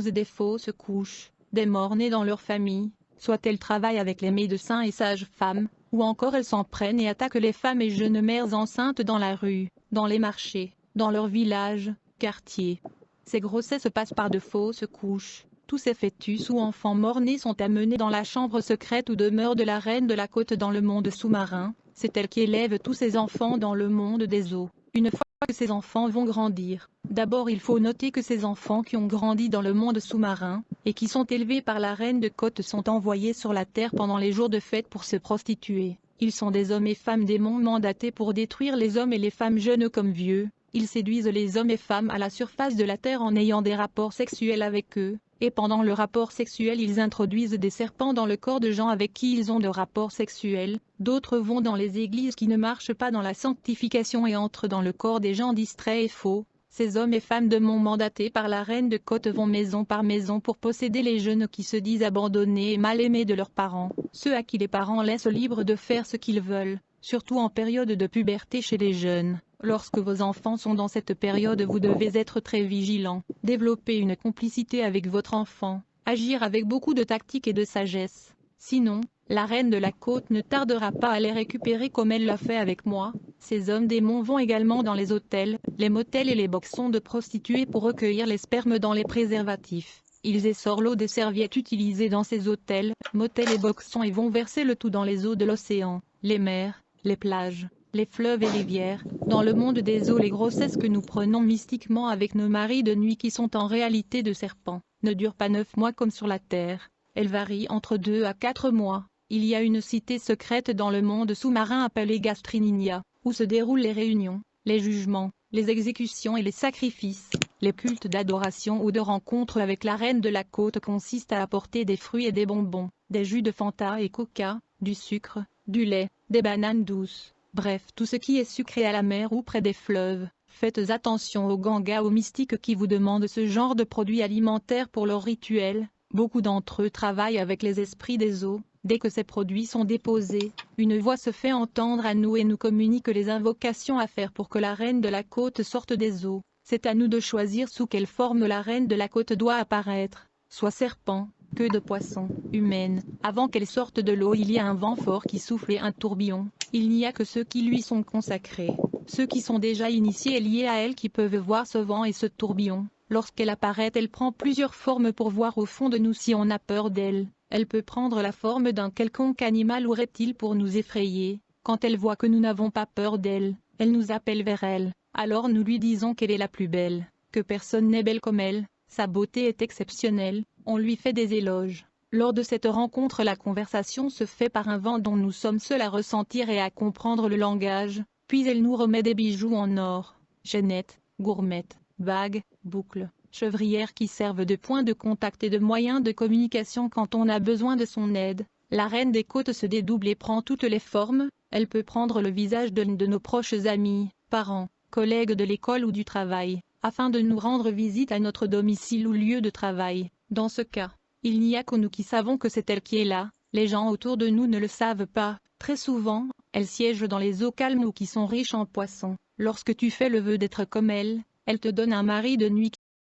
des fausses couches, des morts-nés dans leur famille, soit elles travaillent avec les médecins et sages-femmes, ou encore elles s'en prennent et attaquent les femmes et jeunes mères enceintes dans la rue, dans les marchés, dans leurs villages, quartiers. Ces grossesses passent par de fausses couches. Tous ces fœtus ou enfants morts-nés sont amenés dans la chambre secrète où demeure de la reine de la côte dans le monde sous-marin. C'est elle qui élève tous ces enfants dans le monde des eaux. Une fois que ces enfants vont grandir, d'abord il faut noter que ces enfants qui ont grandi dans le monde sous-marin, et qui sont élevés par la reine de côte sont envoyés sur la terre pendant les jours de fête pour se prostituer. Ils sont des hommes et femmes démons mandatés pour détruire les hommes et les femmes jeunes comme vieux. Ils séduisent les hommes et femmes à la surface de la terre en ayant des rapports sexuels avec eux, et pendant le rapport sexuel ils introduisent des serpents dans le corps de gens avec qui ils ont de rapports sexuels. D'autres vont dans les églises qui ne marchent pas dans la sanctification et entrent dans le corps des gens distraits et faux. Ces hommes et femmes démons mandatés par la reine de côte vont maison par maison pour posséder les jeunes qui se disent abandonnés et mal aimés de leurs parents, ceux à qui les parents laissent libres de faire ce qu'ils veulent, surtout en période de puberté chez les jeunes. Lorsque vos enfants sont dans cette période, vous devez être très vigilant, développer une complicité avec votre enfant, agir avec beaucoup de tactique et de sagesse. Sinon, la reine de la côte ne tardera pas à les récupérer comme elle l'a fait avec moi. Ces hommes démons vont également dans les hôtels, les motels et les boxons de prostituées pour recueillir les spermes dans les préservatifs. Ils essorent l'eau des serviettes utilisées dans ces hôtels, motels et boxons et vont verser le tout dans les eaux de l'océan, les mers, les plages, les fleuves et rivières. Dans le monde des eaux, les grossesses que nous prenons mystiquement avec nos maris de nuit qui sont en réalité de serpents, ne durent pas 9 mois comme sur la terre. Elles varient entre 2 à 4 mois. Il y a une cité secrète dans le monde sous-marin appelée Gastrininia, où se déroulent les réunions, les jugements, les exécutions et les sacrifices. Les cultes d'adoration ou de rencontre avec la reine de la côte consistent à apporter des fruits et des bonbons, des jus de Fanta et Coca, du sucre, du lait, des bananes douces, bref tout ce qui est sucré à la mer ou près des fleuves. Faites attention aux gangas aux mystiques qui vous demandent ce genre de produits alimentaires pour leurs rituels. Beaucoup d'entre eux travaillent avec les esprits des eaux. Dès que ces produits sont déposés, une voix se fait entendre à nous et nous communique les invocations à faire pour que la reine de la côte sorte des eaux. C'est à nous de choisir sous quelle forme la reine de la côte doit apparaître, soit serpent, queue de poisson, humaine. Avant qu'elle sorte de l'eau, il y a un vent fort qui souffle et un tourbillon. Il n'y a que ceux qui lui sont consacrés, ceux qui sont déjà initiés et liés à elle qui peuvent voir ce vent et ce tourbillon. Lorsqu'elle apparaît, elle prend plusieurs formes pour voir au fond de nous si on a peur d'elle. Elle peut prendre la forme d'un quelconque animal ou reptile pour nous effrayer. Quand elle voit que nous n'avons pas peur d'elle, elle nous appelle vers elle. Alors nous lui disons qu'elle est la plus belle, que personne n'est belle comme elle, sa beauté est exceptionnelle, on lui fait des éloges. Lors de cette rencontre, la conversation se fait par un vent dont nous sommes seuls à ressentir et à comprendre le langage, puis elle nous remet des bijoux en or, chaînettes, gourmettes, bagues, boucles, chevrières qui servent de point de contact et de moyen de communication quand on a besoin de son aide. La reine des côtes se dédouble et prend toutes les formes. Elle peut prendre le visage de nos proches amis, parents, collègues de l'école ou du travail, afin de nous rendre visite à notre domicile ou lieu de travail. Dans ce cas, il n'y a que nous qui savons que c'est elle qui est là. Les gens autour de nous ne le savent pas. Très souvent, elle siège dans les eaux calmes ou qui sont riches en poissons. Lorsque tu fais le vœu d'être comme elle te donne un mari de nuit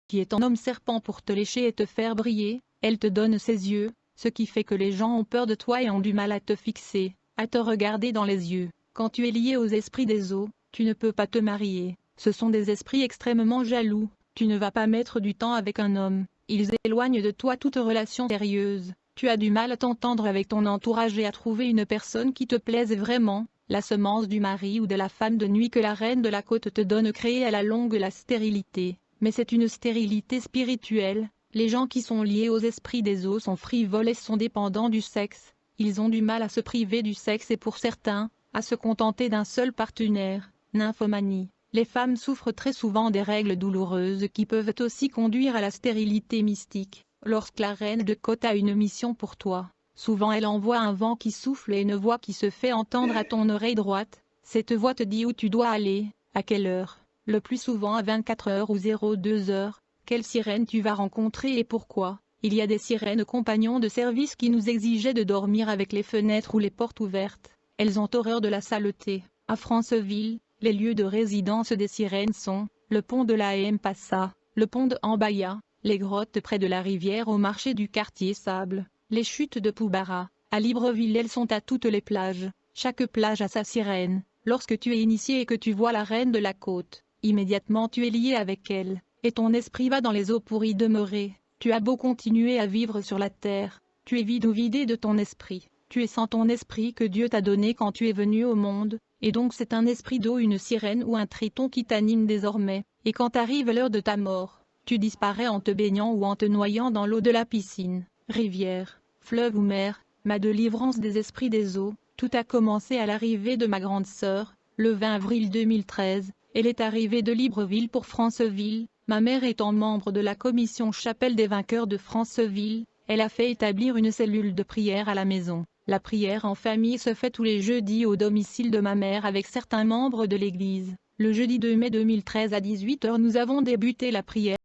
qui est un homme serpent pour te lécher et te faire briller. Elle te donne ses yeux, ce qui fait que les gens ont peur de toi et ont du mal à te fixer, à te regarder dans les yeux. Quand tu es lié aux esprits des eaux, tu ne peux pas te marier. Ce sont des esprits extrêmement jaloux. Tu ne vas pas mettre du temps avec un homme. Ils éloignent de toi toute relation sérieuse. Tu as du mal à t'entendre avec ton entourage et à trouver une personne qui te plaise vraiment. La semence du mari ou de la femme de nuit que la reine de la côte te donne crée à la longue la stérilité. Mais c'est une stérilité spirituelle. Les gens qui sont liés aux esprits des eaux sont frivoles et sont dépendants du sexe. Ils ont du mal à se priver du sexe et pour certains, à se contenter d'un seul partenaire. Nymphomanie. Les femmes souffrent très souvent des règles douloureuses qui peuvent aussi conduire à la stérilité mystique. Lorsque la reine de côte a une mission pour toi, souvent elle envoie un vent qui souffle et une voix qui se fait entendre à ton oreille droite. Cette voix te dit où tu dois aller, à quelle heure, le plus souvent à 24 heures ou 02 heures, quelle sirène tu vas rencontrer et pourquoi. Il y a des sirènes compagnons de service qui nous exigeaient de dormir avec les fenêtres ou les portes ouvertes. Elles ont horreur de la saleté. À Franceville, les lieux de résidence des sirènes sont le pont de la Mpassa, le pont de Ambaya, les grottes près de la rivière au marché du quartier Sable, les chutes de Poubara. À Libreville elles sont à toutes les plages, chaque plage a sa sirène. Lorsque tu es initié et que tu vois la reine de la côte, immédiatement tu es lié avec elle, et ton esprit va dans les eaux pour y demeurer. Tu as beau continuer à vivre sur la terre, tu es vide ou vidé de ton esprit. Tu es sans ton esprit que Dieu t'a donné quand tu es venu au monde, et donc c'est un esprit d'eau, une sirène ou un triton qui t'anime désormais, et quand arrive l'heure de ta mort, tu disparais en te baignant ou en te noyant dans l'eau de la piscine, rivière, fleuve ou mer. Ma délivrance des esprits des eaux, tout a commencé à l'arrivée de ma grande sœur, le 20 avril 2013, elle est arrivée de Libreville pour Franceville, ma mère étant membre de la commission Chapelle des Vainqueurs de Franceville, elle a fait établir une cellule de prière à la maison. La prière en famille se fait tous les jeudis au domicile de ma mère avec certains membres de l'église. Le jeudi 2 mai 2013 à 18 h nous avons débuté la prière.